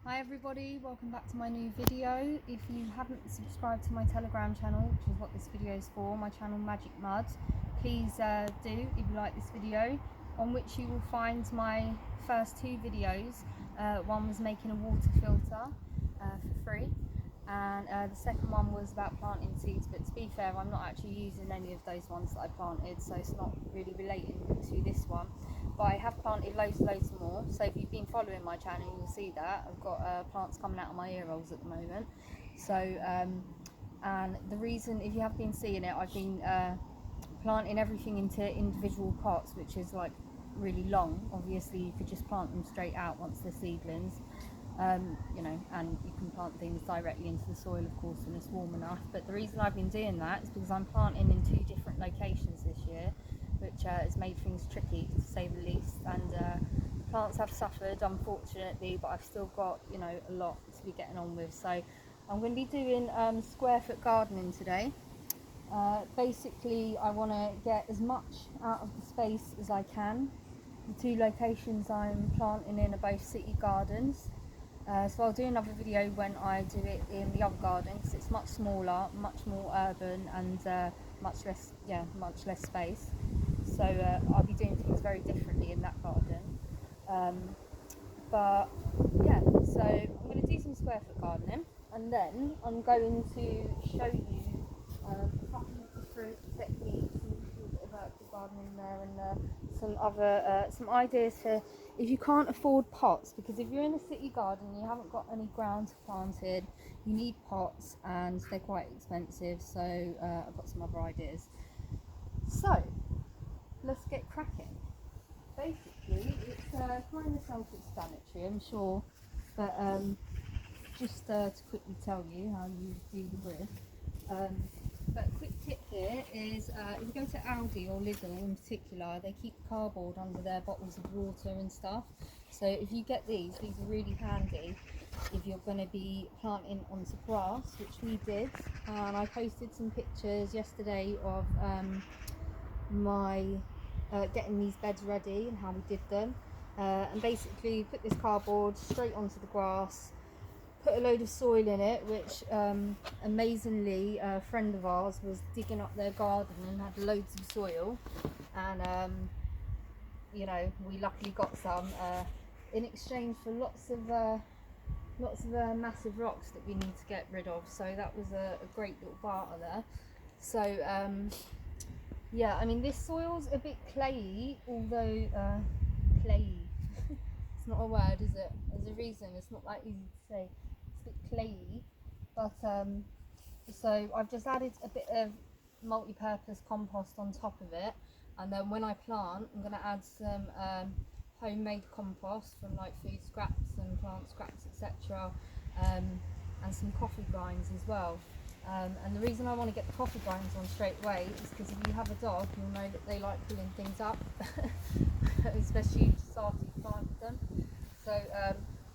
Hi everybody, welcome back to my new video. If you haven't subscribed to my Telegram channel, which is what this video is for, my channel Magic Mud, please do if you like this video, on which you will find my first two videos. One was making a water filter for free, and the second one was about planting seeds, but to be fair, I'm not actually using any of those ones that I planted, so it's not really relating to this one. But I have planted loads more, so if you've been following my channel you'll see that I've got plants coming out of my ear holes at the moment. So and the reason, if you have been seeing it, I've been planting everything into individual pots, which is like really long. Obviously you could just plant them straight out once they're seedlings, you know, and you can plant things directly into the soil, of course, when it's warm enough. But the reason I've been doing that is because I'm planting in two different locations this year, which has made things tricky, to say the least. And plants have suffered, unfortunately, but I've still got, you know, a lot to be getting on with. So I'm going to be doing square foot gardening today. Basically, I want to get as much out of the space as I can. The two locations I'm planting in are both city gardens. So I'll do another video when I do it in the other garden, because it's much smaller, much more urban, and much less space. So I'll be doing things very differently in that garden. But yeah, so I'm going to do some square foot gardening, and then I'm going to show you a couple of different techniques and a bit of vertical gardening there, and some other some ideas for if you can't afford pots, because if you're in a city garden and you haven't got any ground planted, you need pots and they're quite expensive. So I've got some other ideas. So let's get cracking. Basically, it's kind of self-explanatory, I'm sure, but just to quickly tell you how you do the grid. But a quick tip here is if you go to Aldi or Lidl in particular, they keep cardboard under their bottles of water and stuff. So if you get these are really handy if you're going to be planting onto grass, which we did. And I posted some pictures yesterday of my getting these beds ready and how we did them. And basically put this cardboard straight onto the grass, put a load of soil in it, which amazingly a friend of ours was digging up their garden and had loads of soil, and you know, we luckily got some in exchange for lots of massive rocks that we need to get rid of. So that was a great little barter there. So yeah, I mean, this soil's a bit clayey, although clayey it's not a word, is it? There's a reason, it's not that easy to say. It's a bit clayey, but so I've just added a bit of multi-purpose compost on top of it, and then when I plant I'm going to add some homemade compost from like food scraps and plant scraps, etc., and some coffee grinds as well. And the reason I want to get the coffee grinds on straight away is because if you have a dog, you'll know that they like pulling things up, especially after you plant them. So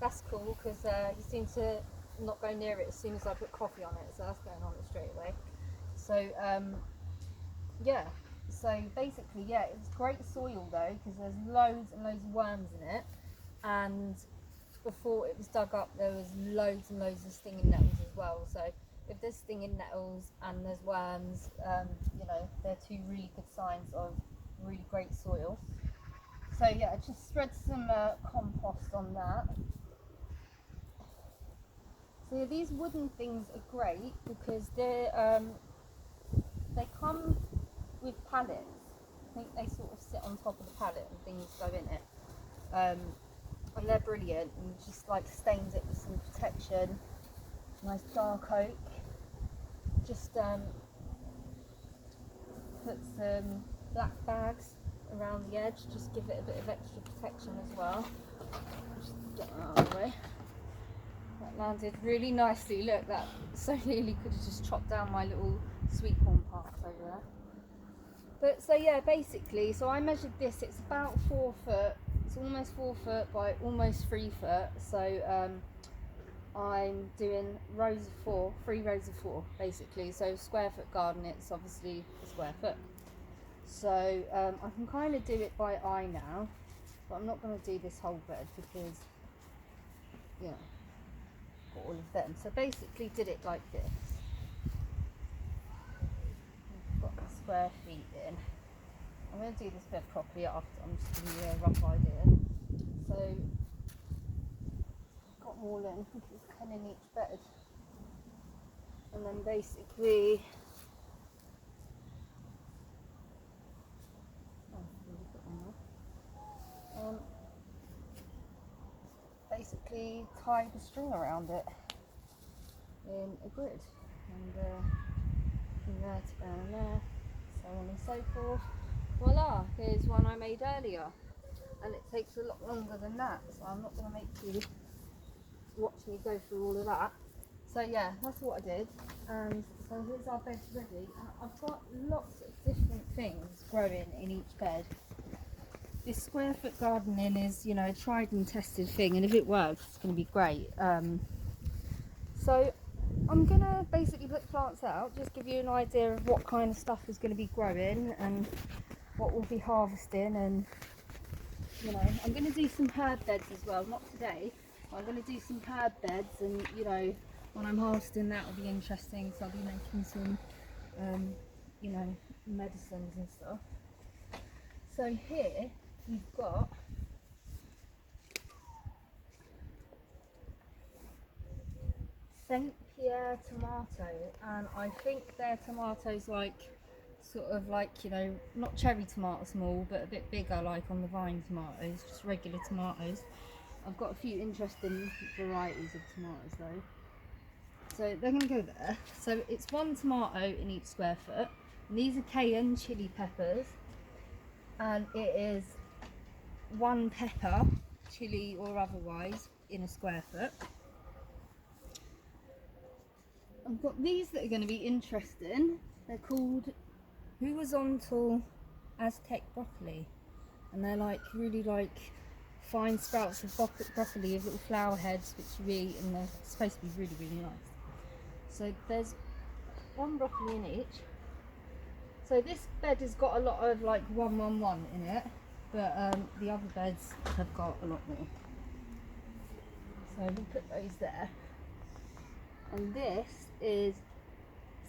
that's cool, because you seem to not go near it as soon as I put coffee on it, so that's going on it straight away. So yeah, so basically, yeah, it's great soil though, because there's loads and loads of worms in it, and before it was dug up there was loads and loads of stinging nettles as well. So if there's stinging nettles and there's worms, you know, they're two really good signs of really great soil. So yeah, just spread some compost on that. So these wooden things are great because they come with pallets. I think they sort of sit on top of the pallet and things go in it. And they're brilliant, and just like stains it with some protection. Nice dark oak. Just put some black bags around the edge, just give it a bit of extra protection as well. Just get that out of the way. That landed really nicely. Look, that so nearly could have just chopped down my little sweet corn park over there. But so yeah, basically, so I measured this, it's about 4 foot, it's almost 4 foot by almost 3 foot. So I'm doing rows of 4, 3 rows of 4 basically. So square foot garden, it's obviously a square foot. So I can kind of do it by eye now, but I'm not going to do this whole bed because, you know, all of them. So basically did it like this. I've got the square feet in. I'm going to do this bed properly after. I'm just giving you a rough idea. So I've got them all in. I think it's 10 in each bed. And then basically basically tie the string around it in a grid, and from there to down there, so on and so forth. Voila, here's one I made earlier, and it takes a lot longer than that, so I'm not going to make you watch me go through all of that. So yeah, that's what I did, and so here's our bed ready, and I've got lots of different things growing in each bed. This square foot gardening is, you know, a tried and tested thing, and if it works, it's going to be great. So I'm going to basically put the plants out, just give you an idea of what kind of stuff is going to be growing and what we'll be harvesting. And, you know, I'm going to do some herb beds as well, not today. I'm going to do some herb beds, and, you know, when I'm harvesting that will be interesting, so I'll be making some, you know, medicines and stuff. So here we've got St. Pierre tomato, and I think they're tomatoes like, sort of like, you know, not cherry tomato small, but a bit bigger, like on the vine tomatoes, just regular tomatoes. I've got a few interesting varieties of tomatoes though. So they're going to go there. So it's one tomato in each square foot. And these are cayenne chili peppers, and it is one pepper, chili or otherwise, in a square foot. I've got these that are going to be interesting. They're called horizontal Aztec broccoli, and they're like really like fine sprouts of broccoli with little flower heads which you eat, and they're supposed to be really, really nice. So there's one broccoli in each. So this bed has got a lot of like 111 in it, but the other beds have got a lot more. So we'll put those there. And this is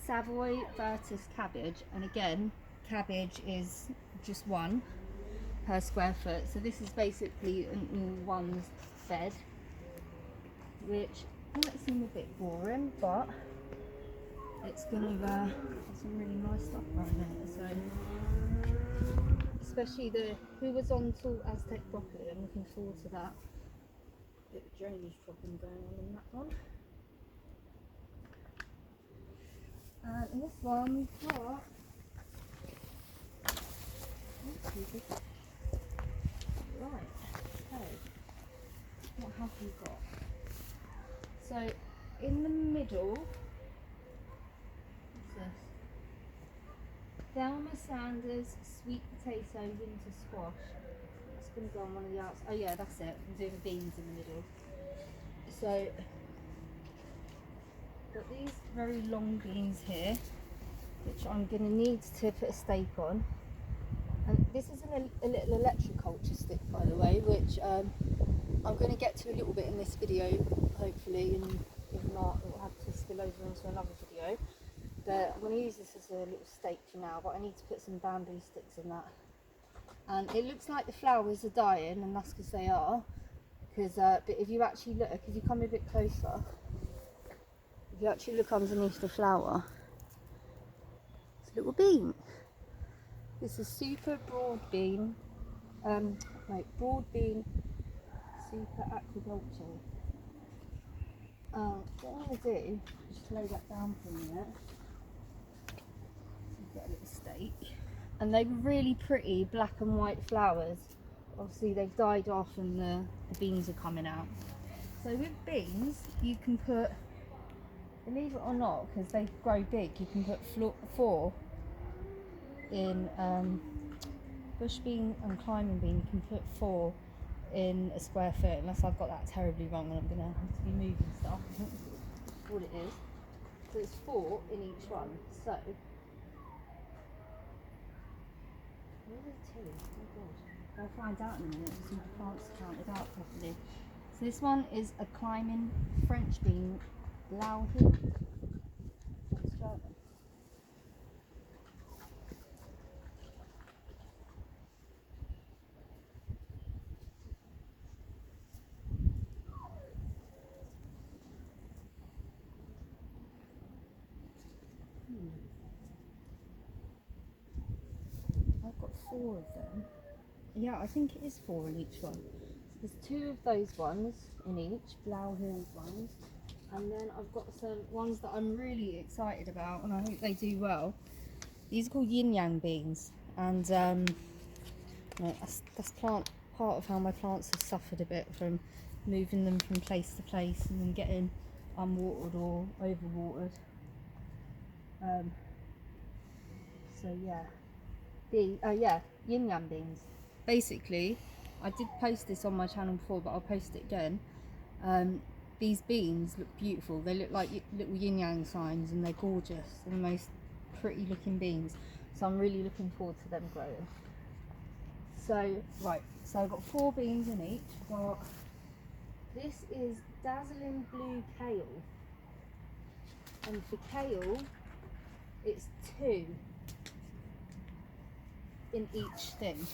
Savoy Virtus cabbage, and again, cabbage is just one per square foot. So this is basically an all-ones bed, which might seem a bit boring, but it's gonna have some really nice stuff right there. So especially the horizontal Aztec broccoli, I'm looking forward to that. Bit of drainage problem going on in that one. And in this one we've got right, okay, what have we got? So in the middle, what's this? Thelma Sanders sweet potato winter squash. That's going to go on one of the outs. Oh yeah, that's it. I'm doing beans in the middle. So got these very long beans here, which I'm going to need to put a stake on. And this is a little electroculture stick, by the way, which I'm going to get to a little bit in this video, hopefully, and if not, it will have to spill over into another video. But I'm going to use this as a little stake for now, but I need to put some bamboo sticks in that. And it looks like the flowers are dying, and that's because they are. Because, but if you actually look, if you come a bit closer, if you actually look underneath the flower, it's a little bean. This is super broad bean, broad bean super aquaculture. What I'm going to do is just lay that down for a minute. So get a little stake. And they were really pretty black and white flowers. Obviously they've died off and the beans are coming out. So with beans, you can put, believe it or not, because they grow big, you can put 4 in bush bean and climbing bean. You can put 4 in a square foot, unless I've got that terribly wrong and I'm going to have to be moving stuff. That's what it is. So it's 4 in each one. So where are the 2? Oh god, I'll find out in a minute. Some plants counted out properly. So this one is a climbing French bean, Blauhild. That's German. I've got 4 of them. Yeah, I think it is 4 in each one. So there's 2 of those ones in each, Blauhild ones. And then I've got some ones that I'm really excited about, and I hope they do well. These are called yin yang beans, and that's part of how my plants have suffered a bit from moving them from place to place and then getting unwatered or overwatered. So yeah, yin yang beans. Basically, I did post this on my channel before, but I'll post it again. These beans look beautiful. They look like little yin yang signs, and they're gorgeous. They're the most pretty looking beans. So I'm really looking forward to them growing. So right, so I've got 4 beans in each. Got, this is Dazzling Blue Kale, and for kale, it's 2 in each thing.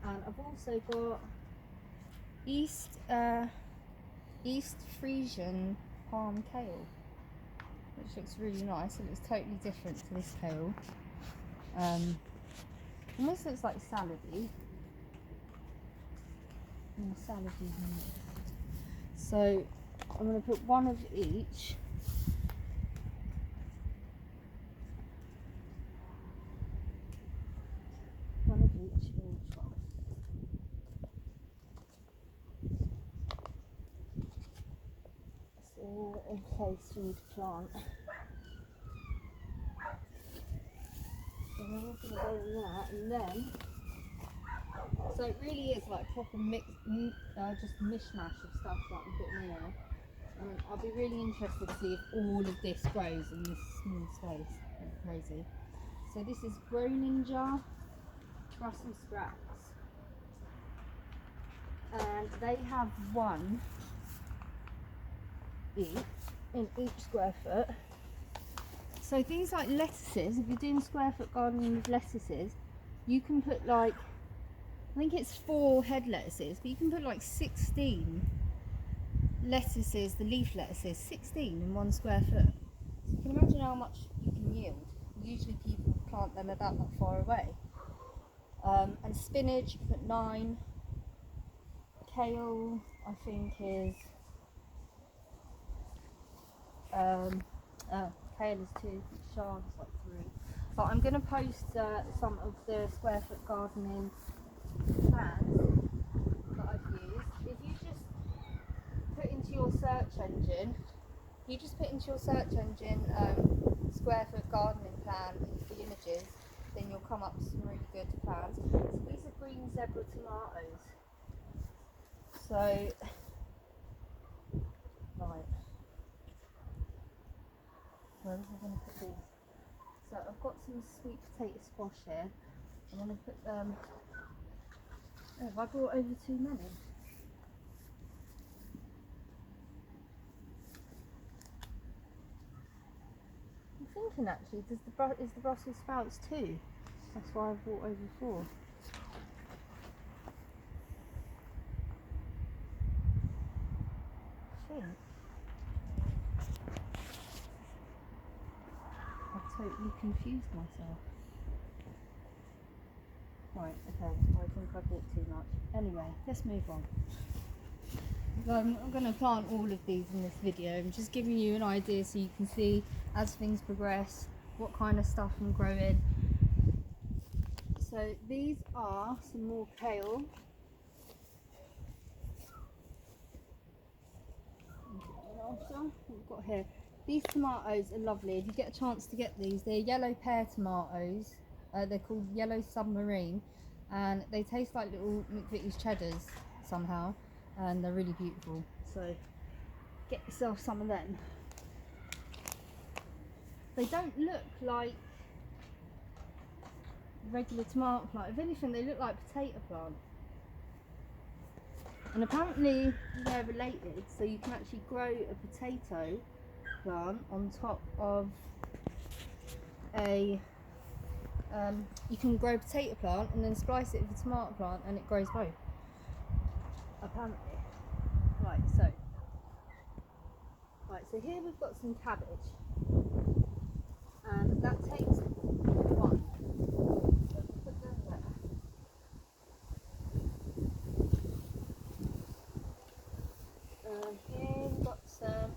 And I've also got East Frisian palm kale, which looks really nice. It looks totally different to this kale. Almost looks like salady. So I'm going to put 1 of each. One of each in each one. So all in place for me to plant. So then we're going to go in that, and then, so it really is like proper just mishmash of stuff that I'm putting in there. I'll be really interested to see if all of this grows in this small space. It's crazy. So this is Groninger Brussels sprouts, and they have 1 each in each square foot. So things like lettuces, if you're doing square foot gardening with lettuces, you can put like, I think it's 4 head lettuces, but you can put like 16 lettuces, the leaf lettuces, 16 in 1 square foot. So you can imagine how much you can yield. Usually people plant them about that far away. And spinach, you put 9. Kale, I think is kale is 2, chard is like 3. But I'm going to post some of the square foot gardening plans that I've used. If you just put into your search engine, square foot gardening plan into the images, then you'll come up with some really good plans. So these are green zebra tomatoes. So, right, where was I going to put these? So I've got some sweet potato squash here. I'm going to put them. Oh, have I brought over too many? I'm thinking actually, is the Brussels sprouts 2? That's why I've brought over 4. I think I've totally confused myself. Right, okay, I think I bought too much. Anyway, let's move on. I'm not going to plant all of these in this video. I'm just giving you an idea so you can see as things progress what kind of stuff I'm growing. So these are some more kale. We've got here. These tomatoes are lovely. If you get a chance to get these, they're yellow pear tomatoes. They're called Yellow Submarine, and they taste like little McVitie's cheddars somehow, and they're really beautiful. So get yourself some of them. They don't look like regular tomato plant. If anything, they look like potato plants. And apparently they're related, so you can actually grow a potato plant on top of a you can grow a potato plant and then splice it with a tomato plant and it grows both, apparently. So here we've got some cabbage, and that takes one. So put them there. Here we've got some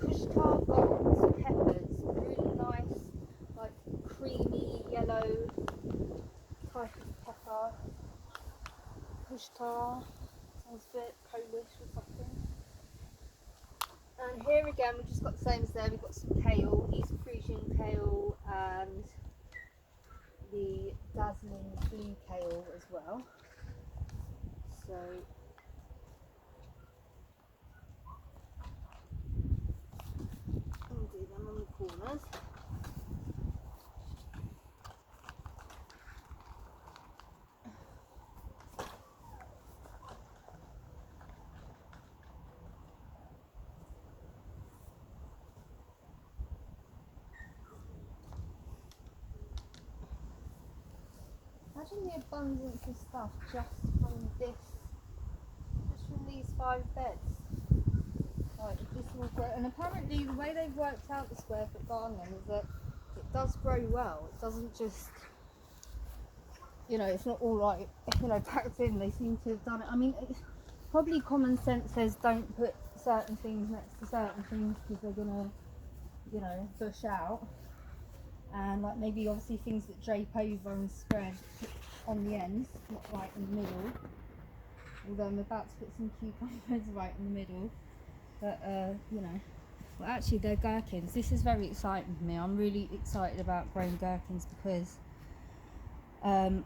Pushkar Gold peppers, really nice, like creamy yellow type of pepper. Pushkar, sounds a bit Polish or something. And here again we've just got the same as there, we've got some kale, East Frisian kale and the dazzling blue kale as well. So I'll do them on the corners. Imagine the abundance of stuff just from these 5 beds. Like, if this will grow, and apparently the way they've worked out the square foot gardening is that it does grow well. It doesn't just, it's not all like, packed in. They seem to have done it. I mean, probably common sense says don't put certain things next to certain things because they're gonna, bush out. And like maybe obviously things that drape over and spread on the ends, not right in the middle. Although I'm about to put some cucumbers right in the middle. But well, actually they're gherkins. This is very exciting for me. I'm really excited about growing gherkins because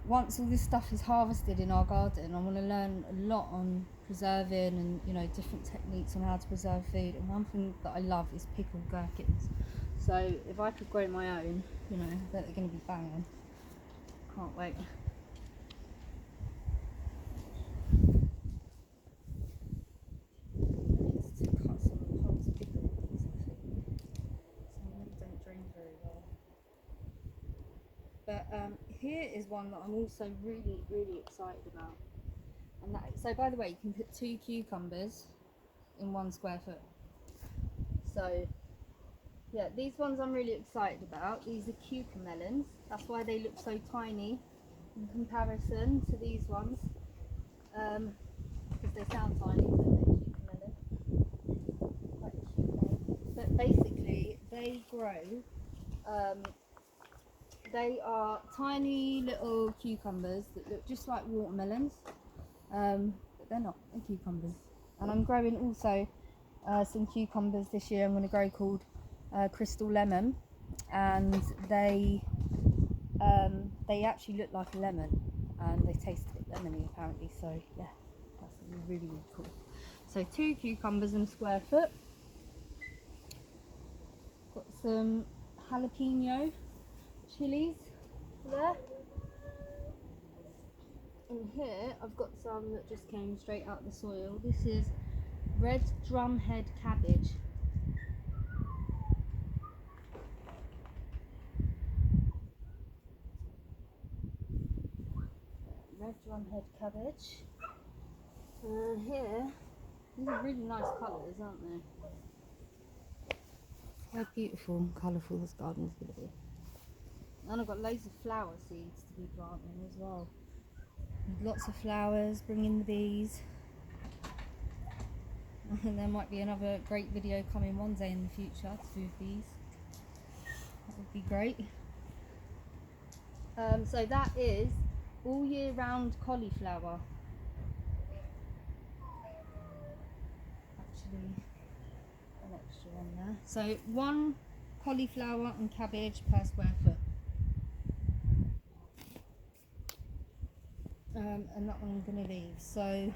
once all this stuff is harvested in our garden, I want to learn a lot on preserving and different techniques on how to preserve food. And one thing that I love is pickled gherkins. So if I could grow my own, I bet they're going to be banging. Can't wait. I need to cut some of the holes bigger ones, I think. Some of them don't drain very well. But here is one that I'm also really, really excited about. And so by the way, you can put 2 cucumbers in 1 square foot. So yeah, these ones I'm really excited about. These are cucamelons. That's why they look so tiny in comparison to these ones. Because they sound tiny, don't they? Cucamelon. Quite a cute name. But basically, they grow. They are tiny little cucumbers that look just like watermelons. But they're not. They're cucumbers. And I'm growing also some cucumbers this year. I'm going to grow called Crystal Lemon, and they actually look like a lemon and they taste a bit lemony apparently, so yeah, that's really, really cool. So 2 cucumbers in a square foot. Got some jalapeno chilies there. And here I've got some that just came straight out of the soil. This is red drumhead cabbage. Red drumhead cabbage. And here, these are really nice colours, aren't they? How beautiful and colourful this garden is going to be. And I've got loads of flower seeds to be planting as well. Lots of flowers, bring in the bees. And there might be another great video coming one day in the future to do with bees. That would be great. So that is all year round cauliflower. Actually, an extra one there. So 1 cauliflower and cabbage per square foot. And that one I'm going to leave. So,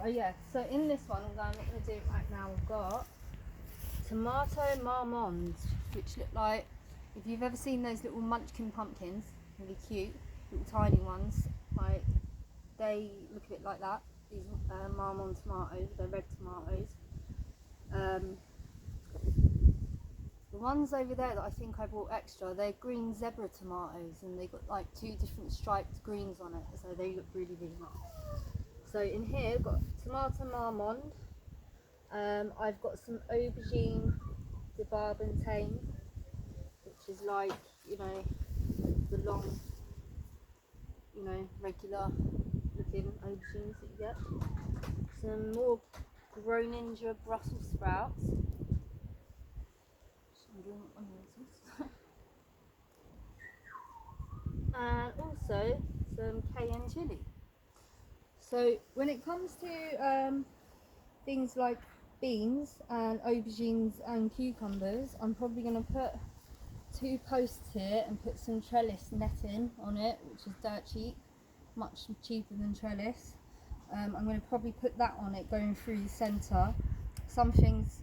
yeah. So in this one, I'm not going to do it right now. We've got tomato marmonds, which look like if you've ever seen those little munchkin pumpkins, really cute, little tiny ones, like they look a bit like that. These Marmon tomatoes, they're red tomatoes. The ones over there that I think I bought extra, they're green zebra tomatoes, and they've got like 2 different striped greens on it, so they look really, really nice. So in here I've got tomato marmande, I've got some aubergine de Barbentane, which is like, you know, the long, you know, regular looking aubergines that you get. Some more Groninger Brussels sprouts. And also some cayenne chili. So when it comes to things like beans and aubergines and cucumbers, I'm probably going to put 2 posts here and put some trellis netting on it, which is dirt cheap, much cheaper than trellis. I'm going to probably put that on it going through the centre. Some things,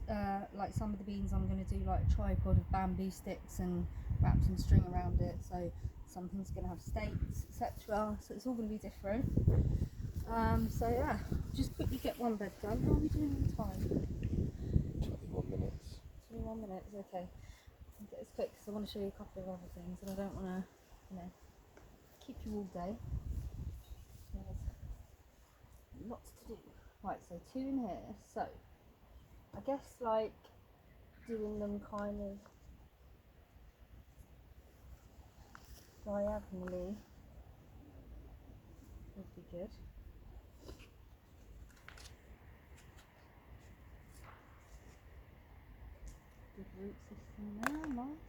like some of the beans, I'm going to do like a tripod of bamboo sticks and wrap some string around it, so something's going to have stakes, etc. So it's all going to be different. So yeah, just quickly get one bed done. How are we doing on time? 21 minutes. 21 minutes, okay. I'll get this quick because I want to show you a couple of other things and I don't want to, you know, keep you all day. There's lots to do. Right, so 2 in here. So I guess like doing them kind of diagonally would be good. Good root system there, nice.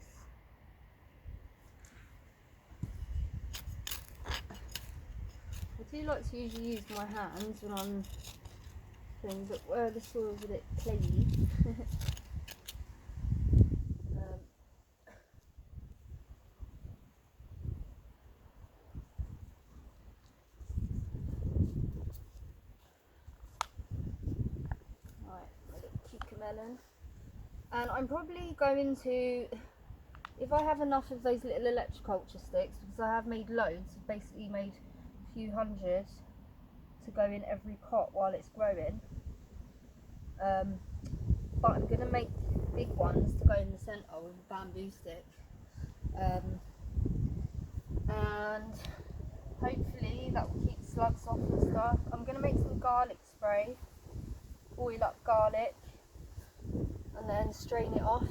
I do like to usually use my hands when I'm doing, but where the soil's a bit clayey. Right, my little cucamelon. And I'm probably going to, if I have enough of those little electroculture sticks, because I have made loads, I've basically made a few hundred to go in every pot while it's growing. But I'm going to make big ones to go in the centre with a bamboo stick. And hopefully that will keep slugs off and stuff. I'm going to make some garlic spray, boil up garlic, and then strain it off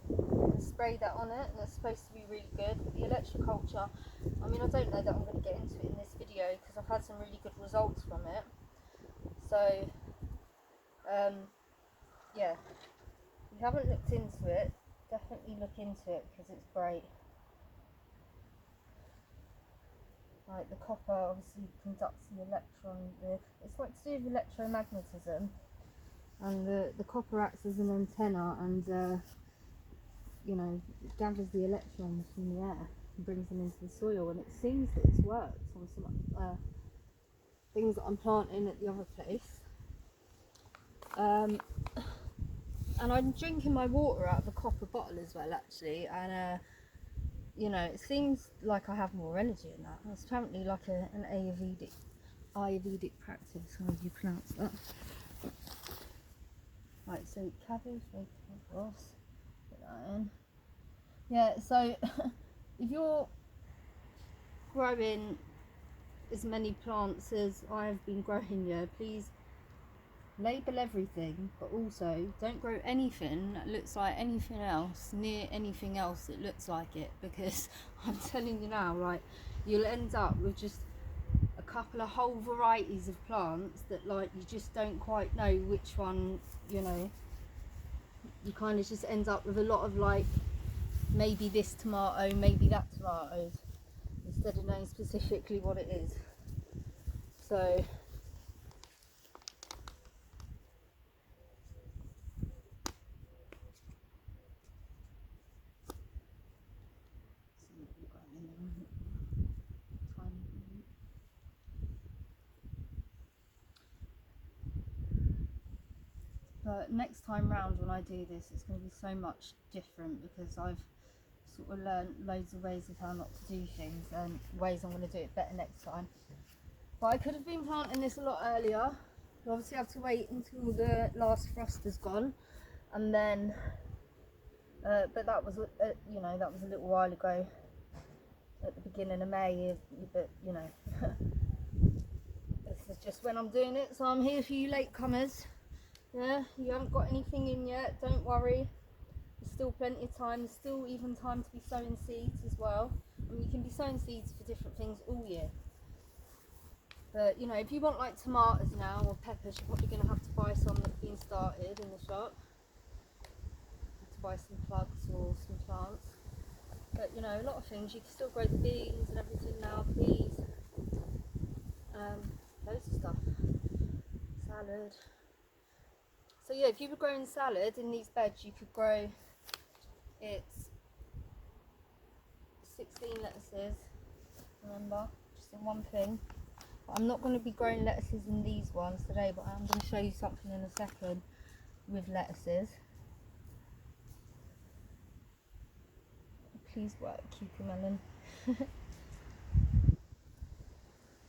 and spray that on it, and it's supposed to be really good. But the electroculture, I mean, I don't know that I'm going to get into it in this video because I've had some really good results from it. So yeah, if you haven't looked into it, definitely look into it because it's great. Like the copper obviously conducts the electron, it's like to do with electromagnetism, and the copper acts as an antenna and you know, gathers the electrons from the air and brings them into the soil, and it seems that it's worked on some things that I'm planting at the other place. And I'm drinking my water out of a copper bottle as well, actually, and you know, it seems like I have more energy in that. It's apparently like an Ayurvedic practice, how do you pronounce that? Right, so cabbage, put that in. Yeah, so if you're growing as many plants as I've been growing here, please label everything, but also don't grow anything that looks like anything else near anything else that looks like it, because I'm telling you now, like, you'll end up with just a couple of whole varieties of plants that, like, you just don't quite know which one, you know. You kind of just end up with a lot of, like, maybe this tomato, maybe that tomato, instead of knowing specifically what it is. So but next time round when I do this, it's going to be so much different because I've sort of learned loads of ways of how not to do things and ways I'm going to do it better next time. But I could have been planting this a lot earlier. You obviously have to wait until the last frost has gone, and then but that was you know, that was a little while ago at the beginning of May. But you know, this is just when I'm doing it, so I'm here for you latecomers. Yeah, you haven't got anything in yet, don't worry. There's still plenty of time. There's still even time to be sowing seeds as well. I mean, you can be sowing seeds for different things all year. But you know, if you want like tomatoes now or peppers, you're probably going to have to buy some that's been started in the shop. Have to buy some plugs or some plants. But you know, a lot of things you can still grow the beans and everything now, peas, loads of stuff. Salad. So yeah, if you were growing salad in these beds, you could grow it's 16 lettuces. Remember, just in one thing. I'm not going to be growing lettuces in these ones today, but I'm going to show you something in a second with lettuces. Please work, cucumber.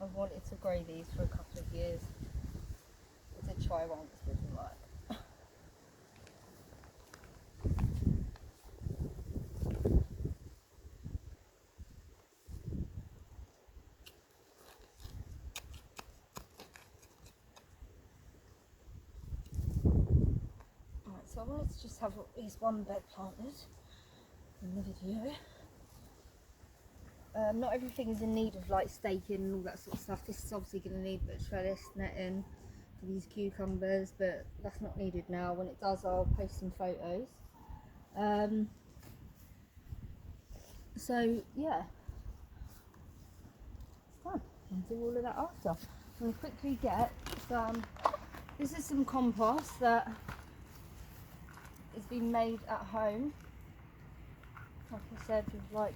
I've wanted to grow these for a couple of years. I did try once, but it didn't work. So I wanted to just have at least one bed planted in the video. Not everything is in need of like staking and all that sort of stuff. This is obviously going to need a bit of trellis netting for these cucumbers, but that's not needed now. When it does, I'll post some photos. So yeah, it's done. I'll do all of that after. I'm going to quickly get some. This is some compost that has been made at home, like I said, with like,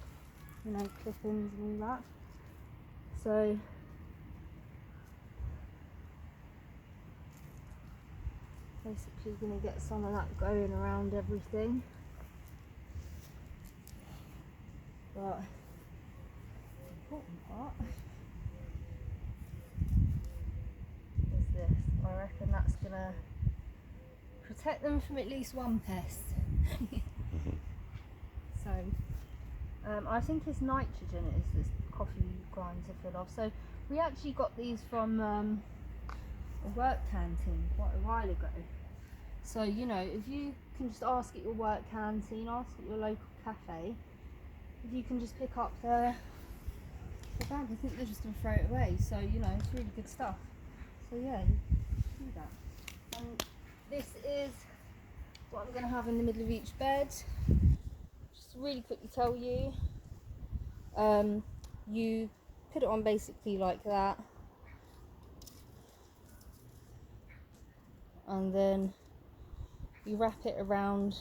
you know, clippings and all that. So basically going to get some of that going around everything. But the important part is this. I reckon that's going to protect them from at least one pest. So I think it's nitrogen is this coffee grinds are full of. So we actually got these from a work canteen quite a while ago. So you know, if you can just ask at your work canteen, ask at your local cafe, if you can just pick up their bag, I think they're just going to throw it away. So you know, it's really good stuff. So yeah, do that. And this is what I'm going to have in the middle of each bed. Just to really quickly tell you, you put it on basically like that, and then you wrap it around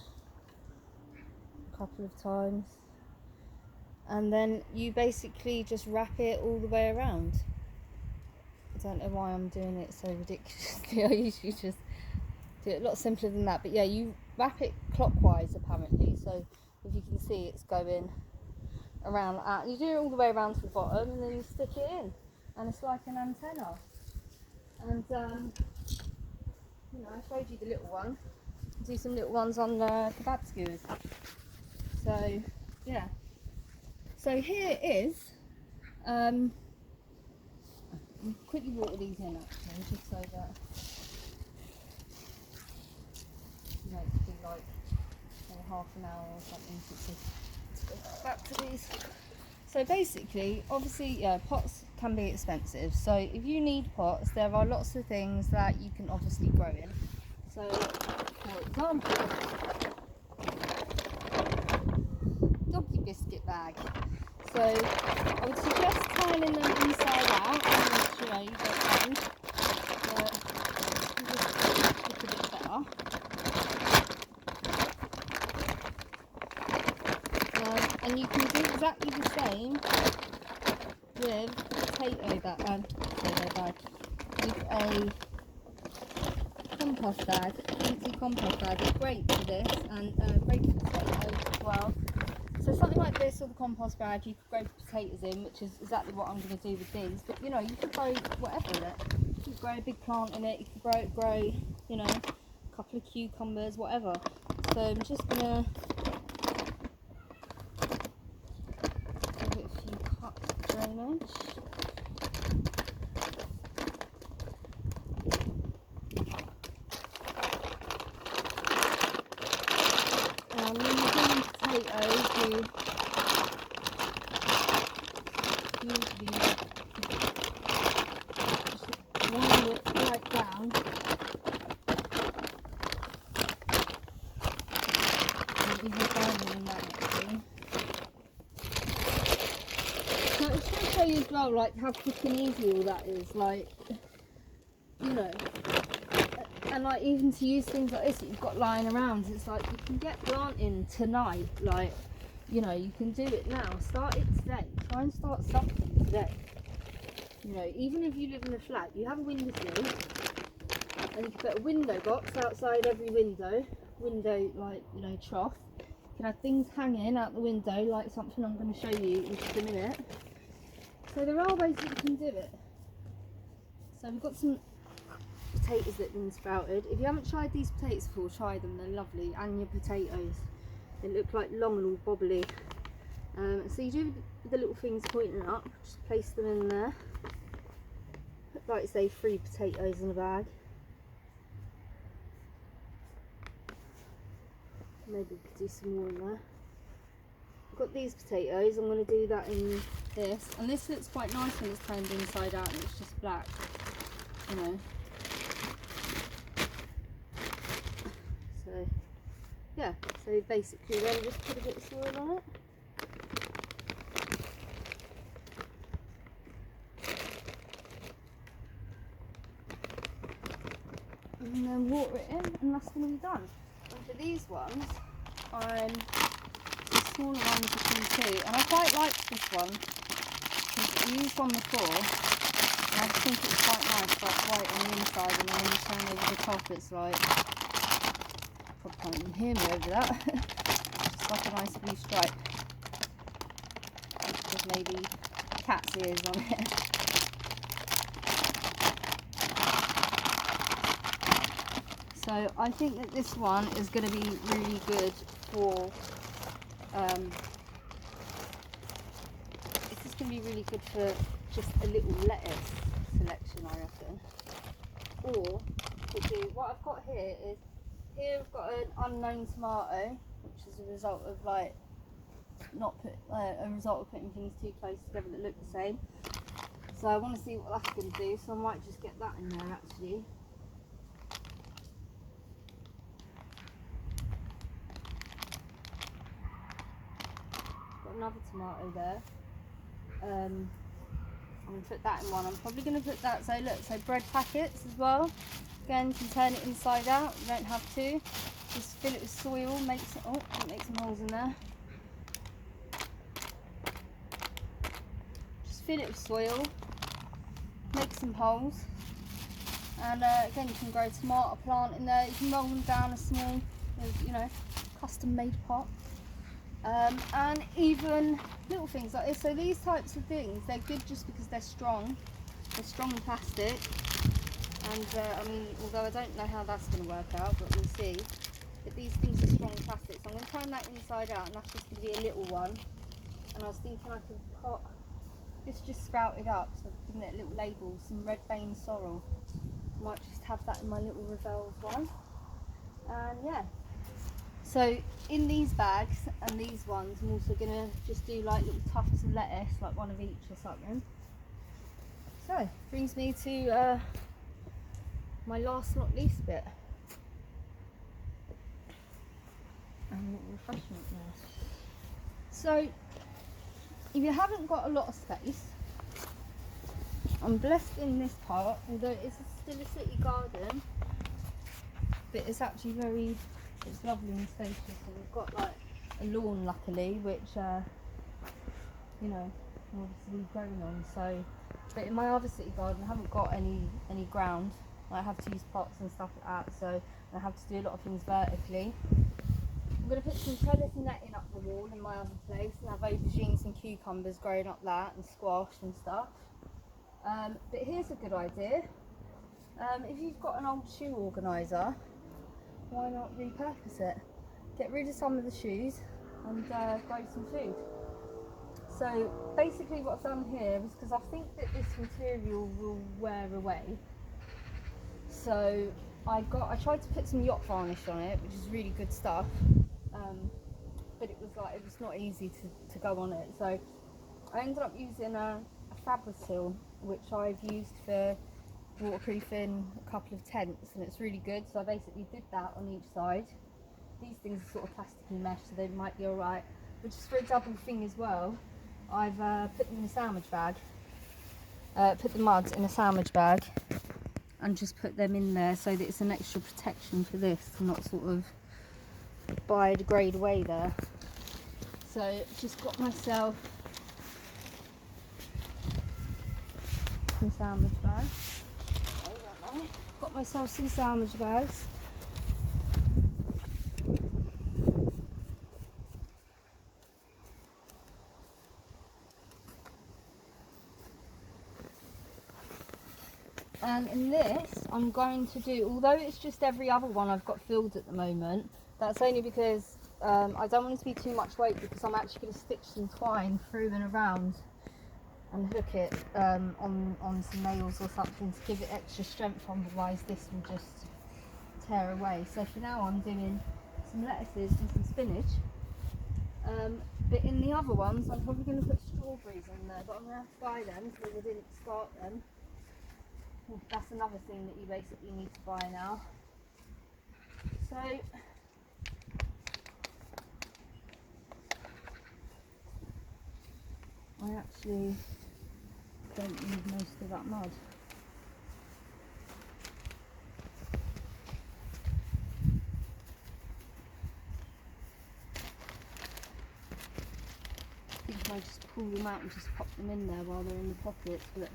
a couple of times, and then you basically just wrap it all the way around. I don't know why I'm doing it so ridiculously. I usually just do it a lot simpler than that, but yeah, you wrap it clockwise apparently, so if you can see it's going around like that. You do it all the way around to the bottom and then you stick it in, and it's like an antenna. And you know, I showed you the little one. Do some little ones on the kebab skewers. So yeah, so here it is. Quickly water these in actually, just so that you know, it could be like half an hour or something. Let's go back to these. So basically, obviously, yeah, pots can be expensive. So if you need pots, there are lots of things that you can obviously grow in. So, for example, doggy biscuit bag. So I would suggest tiling them inside out, which you know you don't mind, but you just look a bit better. And you can do exactly the same with a potato bag, with a compost bag, empty compost bag. It's great for this and great for potatoes as well. So something like this or the compost bag, you could grow potatoes in, which is exactly what I'm going to do with these. But you know, you could grow whatever in it. You could grow a big plant in it. You could grow, you know, a couple of cucumbers, whatever. So I'm just going to give it a few cuts of drainage. When you're doing potatoes, you usually just wind it right down. And even further than that, actually. So it's going to show you as well, like, how quick and easy all that is. Like, you know. And like, even to use things like this that you've got lying around, it's like you can get planting tonight. Like, you know, you can do it now. Start it today. Try and start something today. You know, even if you live in a flat, you have a windowsill, and you can put a window box outside every window, like, you know, trough. You can have things hanging out the window, like something I'm going to show you in just a minute. So there are ways that you can do it. So we've got some potatoes that have been sprouted. If you haven't tried these potatoes before, try them. They're lovely. And your potatoes, they look like long and all bobbly. So you do the little things pointing up, just place them in there. Like say 3 potatoes in a bag. Maybe we could do some more in there. I've got these potatoes. I'm going to do that in this, and this looks quite nice when it's turned inside out and it's just black, you know. So yeah, so basically then just put a bit of soil on it. And then water it in, and that's going to be done. And for these ones, the smaller ones you can see, and I quite like this one because I used one before, and I just think it's quite nice, like white on the inside, and then when you turn over the top, it's like, probably can't even hear me over that. It's just like a nice blue stripe with maybe cat's ears on it. So I think that this one is going to be really good for, this is going to be really good for just a little lettuce selection, I reckon. Or what I've got here is, here I've got an unknown tomato, which is a result of like, a result of putting things too close together that look the same. So I want to see what that's going to do, so I might just get that in there actually. Another tomato there. I'm going to put that in one. I'm probably going to put that, so look, so bread packets as well. Again, you can turn it inside out, you don't have to. Just fill it with soil, make some holes in there. Just fill it with soil, make some holes. And again, you can grow a tomato plant in there. You can roll them down a small, you know, custom made pot. And even little things like this. So these types of things, they're good just because they're strong. They're strong plastic. And I mean, although I don't know how that's going to work out, but we'll see. But these things are strong plastic. So I'm going to turn that inside out, and that's just going to be a little one. And I was thinking I could put, this just sprouted up, so I've given it a little label, some red vein sorrel. Might just have that in my little Revels one. And yeah. So in these bags and these ones, I'm also going to just do like little tufts of lettuce, like one of each or something. So brings me to my last not least bit. And refreshment now. So if you haven't got a lot of space, I'm blessed in this part, although it's still a city garden, but it's actually it's lovely and spacious, and we've got like a lawn luckily, which you know, obviously growing on. So, but in my other city garden I haven't got any ground. I have to use pots and stuff like that, so I have to do a lot of things vertically. I'm going to put some trellis netting up the wall in my other place and have aubergines and cucumbers growing up that and squash and stuff. But here's a good idea. If you've got an old shoe organiser, why not repurpose it? Get rid of some of the shoes and grow some food. So basically what I've done here is, because I think that this material will wear away, so I tried to put some yacht varnish on it, which is really good stuff, but it was not easy to go on it. So I ended up using a Fabrisil, which I've used for waterproofing a couple of tents, and it's really good. So I basically did that on each side. These things are sort of plasticky mesh, so they might be alright, but just for a double thing as well, I've put them in a sandwich bag, put the muds in a sandwich bag and just put them in there so that it's an extra protection for this to not sort of biodegrade away there. So just got myself some sandwich bags. Got myself some sandwich bags. And in this, I'm going to do, although it's just every other one I've got filled at the moment, that's only because I don't want it to be too much weight, because I'm actually going to stitch some twine through and around and hook it on some nails or something to give it extra strength, otherwise this will just tear away. So for now I'm doing some lettuces and some spinach, but in the other ones I'm probably going to put strawberries in there, but I'm going to have to buy them because I didn't start them. That's another thing that you basically need to buy now. So I actually don't need most of that mud. I think I just pull them out and just pop them in there while they're in the pockets, but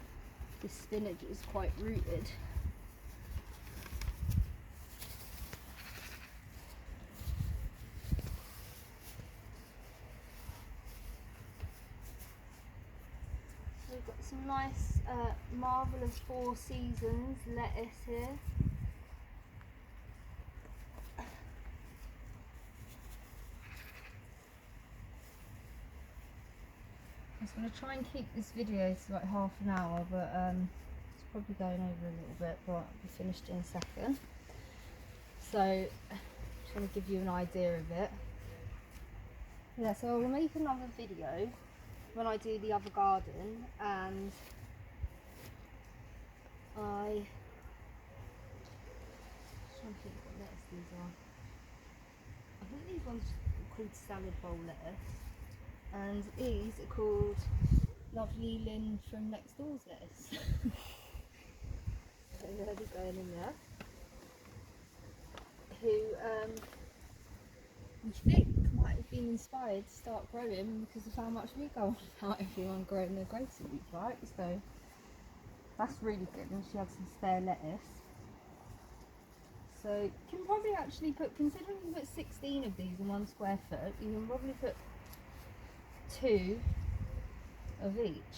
this spinach is quite rooted. So we've got some nice Marvellous Four Seasons lettuce here. I'm going to try and keep this video to like half an hour, but it's probably going over a little bit, but I'll be finished in a second. So I'm trying to give you an idea of it. Yeah, so I'll make another video when I do the other garden, and I'm trying to think what lettuce these are. I think these ones are called salad bowl lettuce. And these are called Lovely Lynn from Next Door's lettuce. So they're going in there. Who we think might have been inspired to start growing because of how much we go on about everyone growing their groceries, right? So that's really good. And she had some spare lettuce. So you can probably actually put, considering you put 16 of these in 1 square foot, you can probably put 2 of each,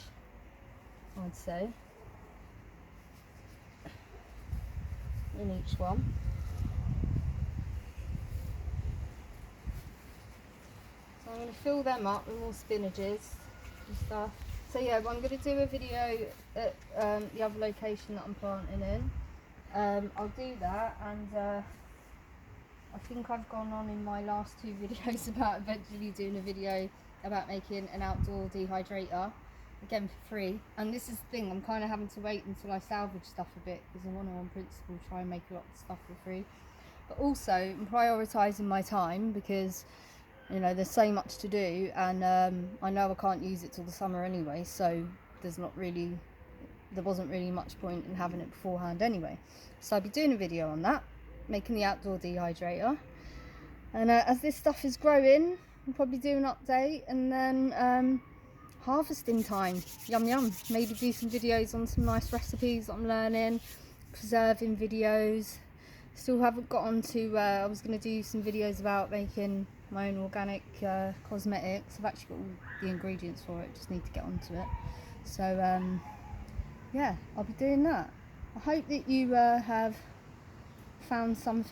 I'd say, in each one. So I'm going to fill them up with more spinaches and stuff. So yeah, I'm going to do a video at the other location that I'm planting in. I'll do that, and I think I've gone on in my last 2 videos about eventually doing a video about making an outdoor dehydrator, again for free. And this is the thing, I'm kind of having to wait until I salvage stuff a bit, because I want to, on principle, try and make a lot of stuff for free. But also I'm prioritising my time, because you know there's so much to do, and I know I can't use it till the summer anyway, so there wasn't really much point in having it beforehand anyway. So I'll be doing a video on that, making the outdoor dehydrator, and as this stuff is growing, I'll probably do an update, and then harvesting time, yum yum. Maybe do some videos on some nice recipes that I'm learning, preserving videos. Still haven't got on to, I was going to do some videos about making my own organic cosmetics. I've actually got all the ingredients for it, just need to get onto it. So yeah, I'll be doing that. I hope that you have found something